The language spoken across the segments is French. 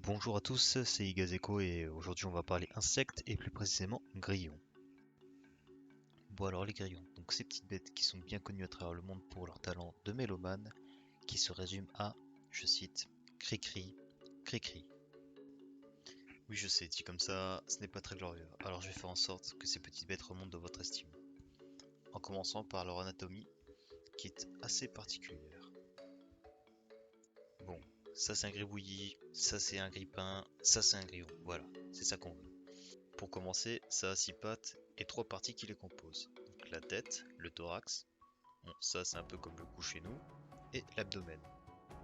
Bonjour à tous, c'est Igazeko et aujourd'hui on va parler insectes et plus précisément grillons. Bon alors les grillons, donc ces petites bêtes qui sont bien connues à travers le monde pour leur talent de mélomane, qui se résument à, je cite, cri-cri, cri-cri. Oui je sais, dit comme ça, ce n'est pas très glorieux, alors je vais faire en sorte que ces petites bêtes remontent dans votre estime. En commençant par leur anatomie, qui est assez particulière. Bon, ça c'est un gribouillis, ça c'est un grippin, ça c'est un grillon, voilà, c'est ça qu'on veut. Pour commencer, ça a 6 pattes et 3 parties qui les composent. Donc la tête, le thorax, bon, ça c'est un peu comme le cou chez nous, et l'abdomen.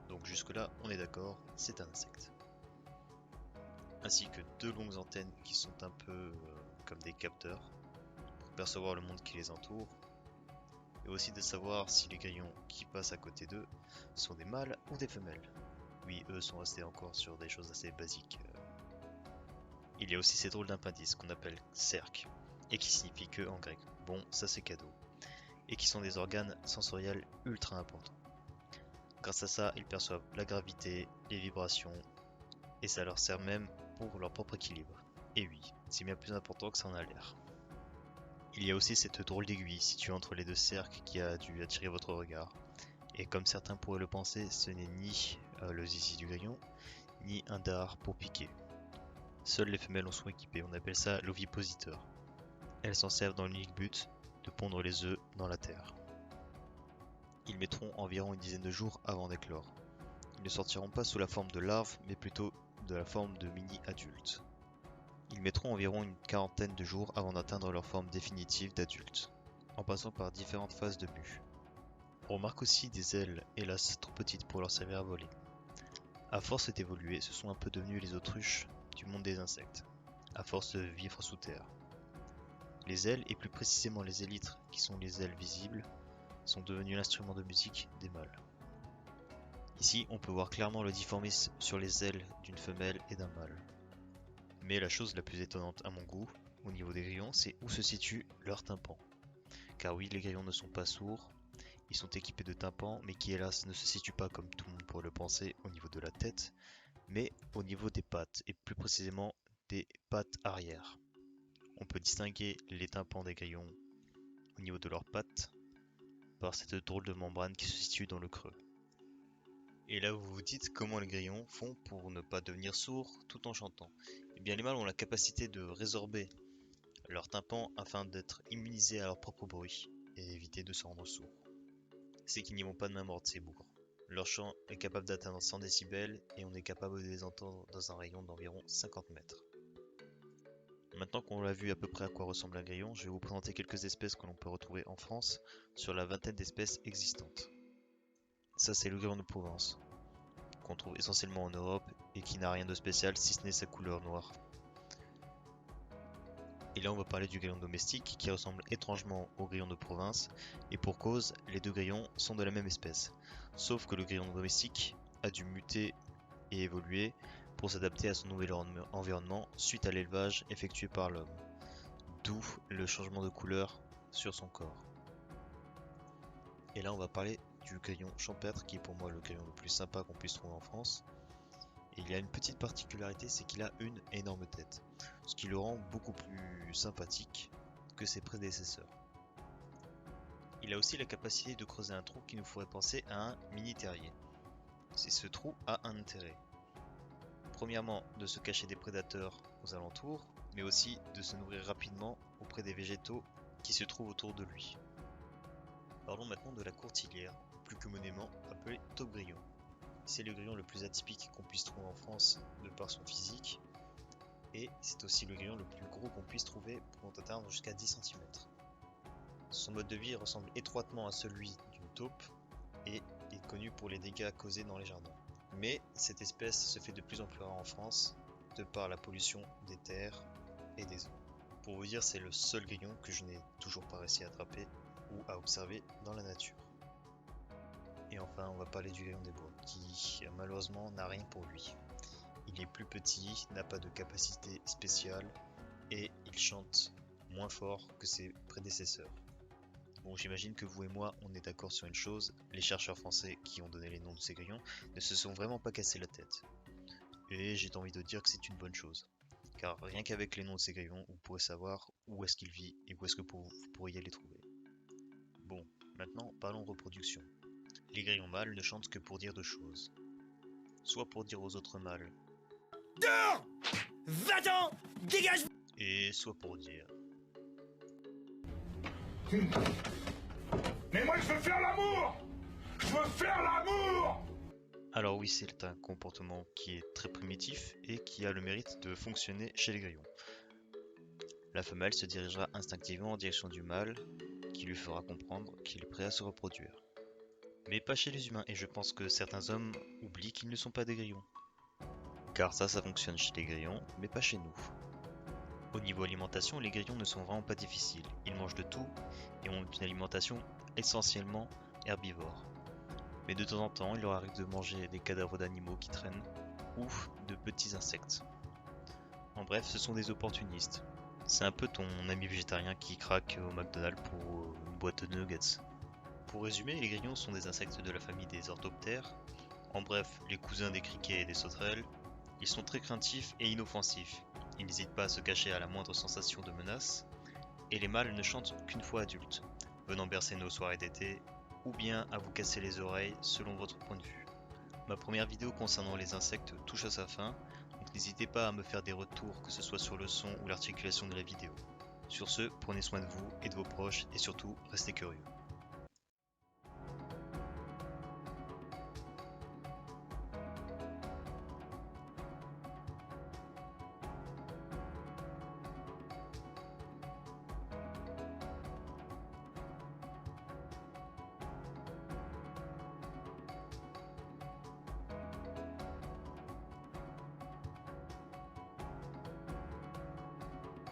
Donc jusque là, on est d'accord, c'est un insecte. Ainsi que deux longues antennes qui sont un peu comme des capteurs pour percevoir le monde qui les entoure, et aussi de savoir si les grillons qui passent à côté d'eux sont des mâles ou des femelles. Oui, eux sont restés encore sur des choses assez basiques. Il y a aussi ces drôles d'appendices qu'on appelle cerques, et qui signifie que en grec. Bon, ça c'est cadeau. Et qui sont des organes sensoriels ultra importants. Grâce à ça, ils perçoivent la gravité, les vibrations, et ça leur sert même pour leur propre équilibre. Et oui, c'est bien plus important que ça en a l'air. Il y a aussi cette drôle d'aiguille située entre les deux cercles qui a dû attirer votre regard. Et comme certains pourraient le penser, ce n'est ni le zizi du grillon, ni un dard pour piquer. Seules les femelles en sont équipées, on appelle ça l'ovipositeur. Elles s'en servent dans l'unique but de pondre les œufs dans la terre. Ils mettront environ une dizaine de jours avant d'éclore. Ils ne sortiront pas sous la forme de larves, mais plutôt de la forme de mini-adultes. Ils mettront environ une quarantaine de jours avant d'atteindre leur forme définitive d'adultes, en passant par différentes phases de mue. On remarque aussi des ailes, hélas trop petites pour leur servir à voler. À force d'évoluer, ce sont un peu devenus les autruches du monde des insectes, à force de vivre sous terre. Les ailes, et plus précisément les élytres, qui sont les ailes visibles, sont devenus l'instrument de musique des mâles. Ici, on peut voir clairement le difformisme sur les ailes d'une femelle et d'un mâle. Mais la chose la plus étonnante à mon goût, au niveau des grillons, c'est où se situe leur tympan. Car oui, les grillons ne sont pas sourds, ils sont équipés de tympans, mais qui hélas ne se situent pas comme tout le monde pourrait le penser au niveau de la tête, mais au niveau des pattes, et plus précisément des pattes arrière. On peut distinguer les tympans des grillons au niveau de leurs pattes par cette drôle de membrane qui se situe dans le creux. Et là vous vous dites comment les grillons font pour ne pas devenir sourds tout en chantant. Eh bien les mâles ont la capacité de résorber leur tympan afin d'être immunisés à leur propre bruit et éviter de se rendre sourds. C'est qu'ils n'y vont pas de main morte ces bougres. Leur chant est capable d'atteindre 100 décibels et on est capable de les entendre dans un rayon d'environ 50 mètres. Maintenant qu'on a vu à peu près à quoi ressemble un grillon, je vais vous présenter quelques espèces que l'on peut retrouver en France sur la vingtaine d'espèces existantes. Ça c'est le grillon de Provence, qu'on trouve essentiellement en Europe et qui n'a rien de spécial si ce n'est sa couleur noire. Et là on va parler du grillon domestique qui ressemble étrangement au grillon de province, et pour cause, les deux grillons sont de la même espèce. Sauf que le grillon domestique a dû muter et évoluer pour s'adapter à son nouvel environnement suite à l'élevage effectué par l'homme. D'où le changement de couleur sur son corps. Et là on va parler du grillon champêtre qui est pour moi le grillon le plus sympa qu'on puisse trouver en France. Et il a une petite particularité, c'est qu'il a une énorme tête, ce qui le rend beaucoup plus sympathique que ses prédécesseurs. Il a aussi la capacité de creuser un trou qui nous ferait penser à un mini terrier. Si ce trou a un intérêt. Premièrement, de se cacher des prédateurs aux alentours, mais aussi de se nourrir rapidement auprès des végétaux qui se trouvent autour de lui. Parlons maintenant de la courtilière, plus communément appelée taupe-grillon. C'est le grillon le plus atypique qu'on puisse trouver en France de par son physique, et c'est aussi le grillon le plus gros qu'on puisse trouver, pouvant atteindre jusqu'à 10 cm. Son mode de vie ressemble étroitement à celui d'une taupe et est connu pour les dégâts causés dans les jardins. Mais cette espèce se fait de plus en plus rare en France, de par la pollution des terres et des eaux. Pour vous dire, c'est le seul grillon que je n'ai toujours pas réussi à attraper ou à observer dans la nature. Et enfin, on va parler du grillon des bois, qui malheureusement n'a rien pour lui. Il est plus petit, n'a pas de capacité spéciale et il chante moins fort que ses prédécesseurs. Bon, j'imagine que vous et moi, on est d'accord sur une chose, les chercheurs français qui ont donné les noms de ces grillons ne se sont vraiment pas cassés la tête. Et j'ai envie de dire que c'est une bonne chose. Car rien qu'avec les noms de ces grillons, vous pourrez savoir où est-ce qu'ils vivent et où est-ce que vous pourriez les trouver. Bon, maintenant parlons reproduction. Les grillons mâles ne chantent que pour dire deux choses. Soit pour dire aux autres mâles Dehors! Va-t'en! Dégage! et soit pour dire Mais moi je veux faire l'amour! Je veux faire l'amour! Alors oui, c'est un comportement qui est très primitif et qui a le mérite de fonctionner chez les grillons. La femelle se dirigera instinctivement en direction du mâle, qui lui fera comprendre qu'il est prêt à se reproduire. Mais pas chez les humains, et je pense que certains hommes oublient qu'ils ne sont pas des grillons. Car ça fonctionne chez les grillons, mais pas chez nous. Au niveau alimentation, les grillons ne sont vraiment pas difficiles. Ils mangent de tout et ont une alimentation essentiellement herbivore. Mais de temps en temps, il leur arrive de manger des cadavres d'animaux qui traînent ou de petits insectes. En bref, ce sont des opportunistes. C'est un peu ton ami végétarien qui craque au McDonald's pour une boîte de nuggets. Pour résumer, les grillons sont des insectes de la famille des orthoptères. En bref, les cousins des criquets et des sauterelles. Ils sont très craintifs et inoffensifs. Ils n'hésitent pas à se cacher à la moindre sensation de menace. Et les mâles ne chantent qu'une fois adultes, venant bercer nos soirées d'été, ou bien à vous casser les oreilles selon votre point de vue. Ma première vidéo concernant les insectes touche à sa fin, donc n'hésitez pas à me faire des retours, que ce soit sur le son ou l'articulation de la vidéo. Sur ce, prenez soin de vous et de vos proches, et surtout, restez curieux.